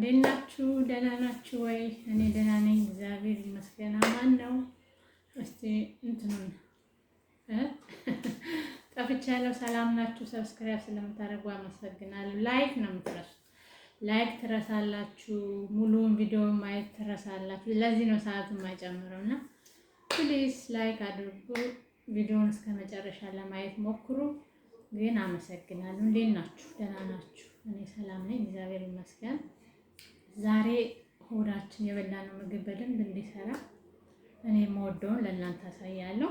እንዴት ናችሁ? ደህና ናችሁ ወይ? እኔ ደህና ነኝ፣ እግዚአብሔር ይመስገን። አማን ነው። እስቲ እንትኑን ጠፍቻለሁ። ሰላም ናችሁ? ሰብስክራይብ ስለምታደርጉ አመሰግናለሁ። ላይክ ነው የምትረሱት። ላይክ ትረሳላችሁ፣ ሙሉውን ቪዲዮ ማየት ትረሳላችሁ። ለዚህ ነው ሰዓቱ የማይጨምረው እና ፕሊዝ ላይክ አድርጉ። ቪዲዮውን እስከ መጨረሻ ለማየት ሞክሩ። ግን አመሰግናለሁ። እንዴት ናችሁ? ደህና ናችሁ? እኔ ሰላም ነኝ፣ እግዚአብሔር ይመስገን። ዛሬ ሆዳችን የበላነው ምግብ በደንብ እንዲሰራ እኔ የምወደውን ለእናንተ አሳያለሁ።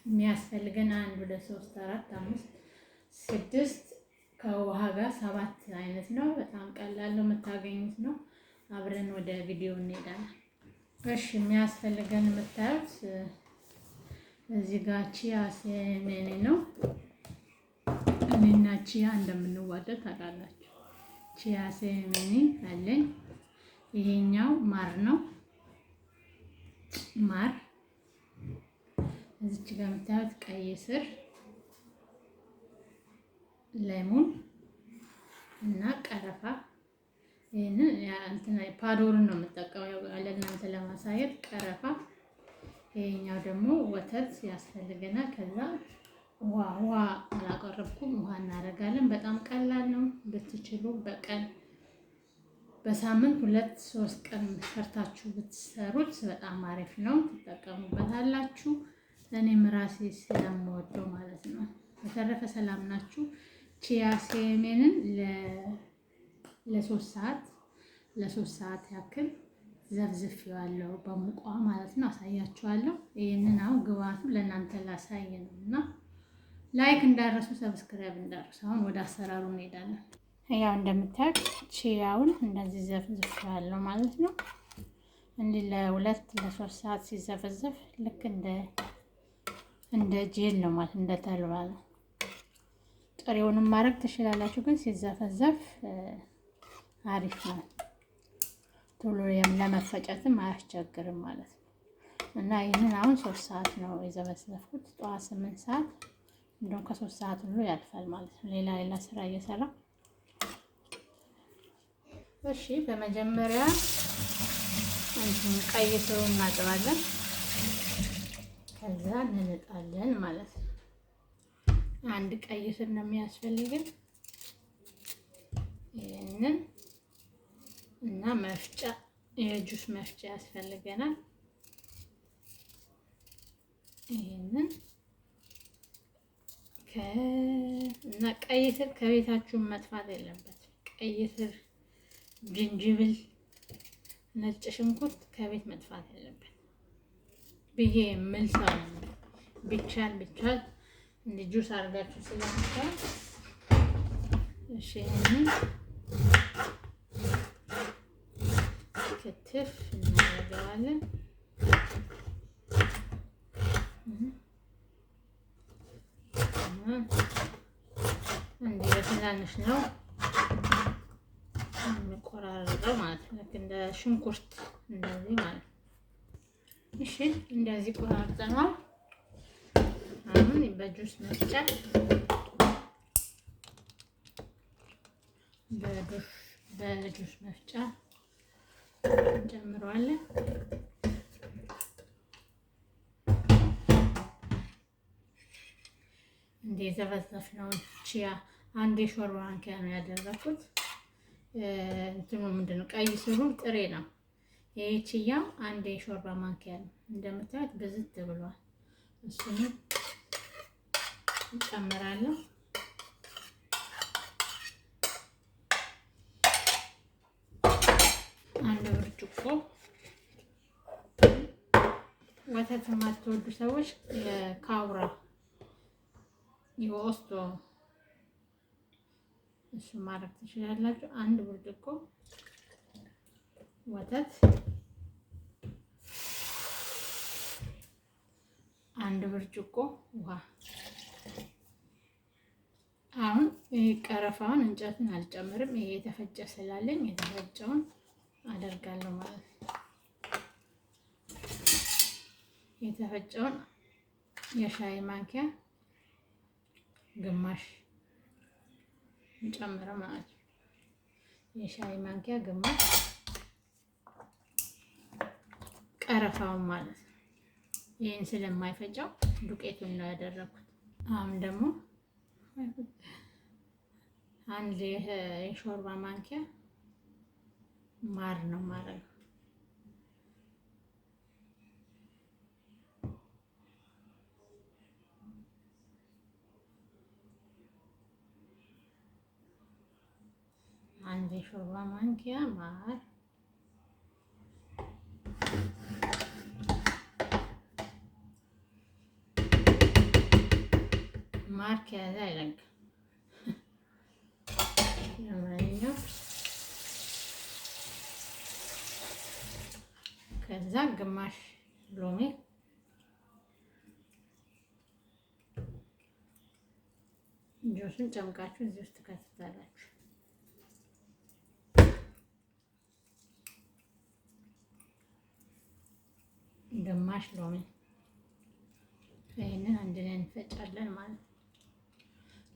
የሚያስፈልገን 1 2 3 4 5 6 ከውሃ ጋር 7 አይነት ነው። በጣም ቀላል ነው፣ የምታገኙት ነው። አብረን ወደ ቪዲዮ እንሄዳለን። እሺ የሚያስፈልገን የምታዩት እዚህ ጋር ቺያ ሴሜኒ ነው። እኔና ቺያ እንደምንዋደድ ታውቃላችሁ። ቺያ ሴሜኒ አለኝ። ይሄኛው ማር ነው። ማር እዚች ጋር የምታዩት ቀይ ስር፣ ሌሞን እና ቀረፋ። ይሄንን እንትን ፓውደሩን ነው የምጠቀመው ለእናንተ ለማሳየት። ቀረፋ። ይሄኛው ደግሞ ወተት ያስፈልገናል። ከዛ ውሃ አላቀረብኩም፣ ውሃ እናደርጋለን። በጣም ቀላል ነው። ብትችሉ በቀን በሳምንት 2-3 ቀን ሰርታችሁ ብትሰሩት በጣም አሪፍ ነው፣ ትጠቀሙበታላችሁ። እኔም ራሴ ስለምወደው ማለት ነው። በተረፈ ሰላም ናችሁ? ቺያ ሴሜንን ለ3 ሰዓት ያክል ዘፍዝፌዋለሁ በሙቋ ማለት ነው። አሳያችኋለሁ። ይሄንን አሁን ግብአቱ ለእናንተ ላሳይ ነው እና ላይክ እንዳረሱ፣ ሰብስክራይብ እንዳረሱ። አሁን ወደ አሰራሩ እንሄዳለን። ያው እንደምታዩት ቺያውን እንደዚህ ዘፍዝፌዋለሁ ማለት ነው። እንዲህ ለ2-3 ሰዓት ሲዘፈዘፍ ልክ እንደ ጄል ነው ማለት እንደ ተልባ ነው። ጥሬውንም ማድረግ ትችላላችሁ፣ ግን ሲዘፈዘፍ አሪፍ ነው። ቶሎ ለመፈጨትም አያስቸግርም ማለት ነው። እና ይህንን አሁን 3 ሰዓት ነው የዘፈዘፍኩት። ጠዋት 8 ሰዓት እንደውም ከ3 ሰዓት ሁሉ ያልፋል ማለት ነው፣ ሌላ ስራ እየሰራ። እሺ በመጀመሪያ ቀይ ስሩን እናጥባለን፣ ከዛ እንልጣለን ማለት ነው። አንድ ቀይ ስር ነው የሚያስፈልገን። ይሄንን እና መፍጫ፣ የጁስ መፍጫ ያስፈልገናል። ይሄንን እና ቀይ ስር ከቤታችሁ መጥፋት የለበት። ቀይ ስር፣ ዝንጅብል፣ ነጭ ሽንኩርት ከቤት መጥፋት የለበት ብዬ ምን ሰው ቢቻል እንደ ጁስ አድርጋችሁ ስለምታል። እሺ ይሄንን ክትፍ እናደርገዋለን። እንዲህ በትናንሽ ነው የምቆራርጠው ማለት ነው። እንደ ሽንኩርት እንደዚህ ማለት ነው። እሺ እንደዚህ ቆራርጠናል። አሁን በጁስ መፍጫ በጁስ መፍጫ እንጨምረዋለን። እንደ ዘፈዘፍነውን ቺያ 1 የሾርባ ማንኪያ ነው ያደረኩት። እንትኑ ምንድነው ቀይ ስሩ ጥሬ ነው። ይሄ ቺያ 1 የሾርባ ማንኪያ ነው። እንደምታዩት ብዝት ብሏል። እሱንም እንጨምራለሁ። አንድ ብርጭቆ ወተት የማትወዱ ሰዎች ካውራ ይወስዶ እሱ ማድረግ ትችላላችሁ። 1 ብርጭቆ ወተት፣ 1 ብርጭቆ ውሃ። አሁን ቀረፋውን እንጨቱን አልጨምርም። ይሄ የተፈጨ ስላለኝ የተፈጨውን አደርጋለሁ ማለት ነው። የተፈጨውን የሻይ ማንኪያ ግማሽ እንጨምረው ማለት ነው። የሻይ ማንኪያ ግማሽ ቀረፋውን ማለት ነው። ይህን ስለማይፈጫው ዱቄቱን ነው ያደረኩት። አሁን ደግሞ አንድ የሾርባ ማንኪያ ማር ነው ማለት ነው። አንድ የሾርባ ማንኪያ ማር ከያዘ አይለቅም። ለማንኛውም ከዛ ግማሽ ሎሚ ጁስን ጨምቃችሁ እዚህ ውስጥ ትከትታላችሁ። ግማሽ ሎሚ ይሄንን አንድ ላይ እንፈጫለን ማለት ነው።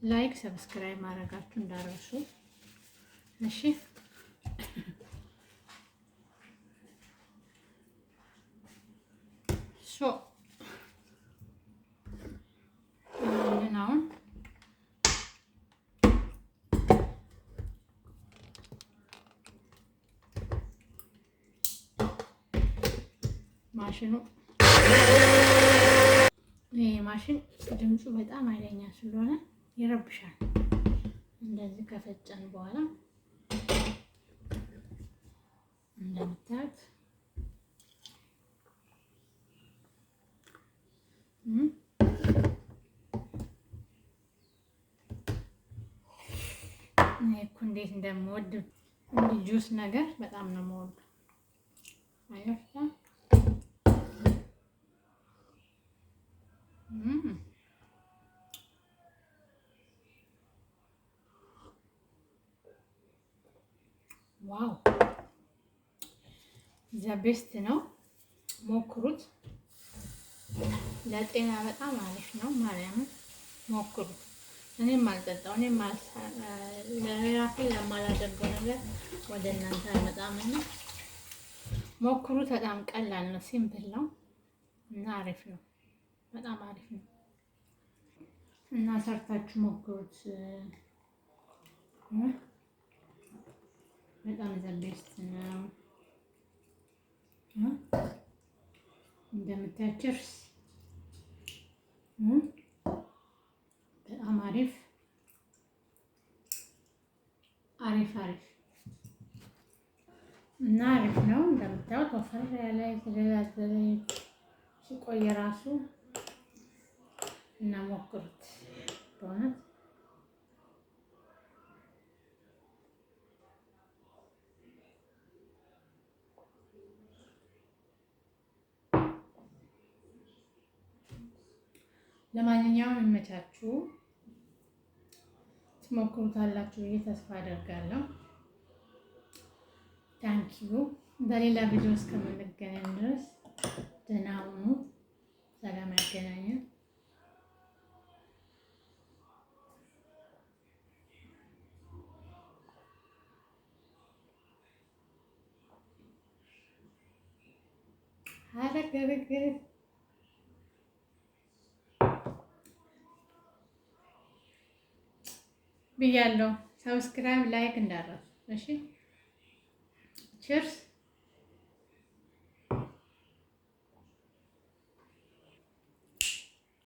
ላይክ ሰብስክራይብ ማድረጋችሁ እንዳረሱ እሺ። ሶ አሁን ማሽኑ ይሄ ማሽን ድምፁ በጣም ኃይለኛ ስለሆነ ይረብሻል። እንደዚህ ከፈጨን በኋላ እንደምታዩት እኔ እኮ እንዴት እንደምወድ እንዲህ ጁስ ነገር በጣም ነው የምወደው። አያችሁ ዋው ዘ ቤስት ነው። ሞክሩት። ለጤና በጣም አሪፍ ነው። ማርያምን ሞክሩት። እኔም አልጠጣው እኔም ለራሴ ለማላደርገው ነገር ወደ እናንተ አልመጣምና ሞክሩት። በጣም ቀላል ነው፣ ሲምፕል ነው እና አሪፍ ነው። በጣም አሪፍ ነው እና ሰርታችሁ ሞክሩት። በጣም ዘ ቤስት ነው። እንደምታያችሁ በጣም አሪፍ እና አሪፍ ነው። እንደምታዩት ወፈር ያለ የተደላደለ ሲቆይ ራሱ እና ሞክሩት በእውነት ለማንኛውም ይመቻችሁ። ትሞክሩታላችሁ ብዬ ተስፋ አደርጋለሁ። ታንኪዩ። በሌላ ቪዲዮ እስከምንገናኝ ድረስ ደህና ሁኑ። ሰላም ያገናኘን። አረገረገረ ብያለሁ። ሰብስክራይብ ላይክ እንዳረሱ እሺ። ቺርስ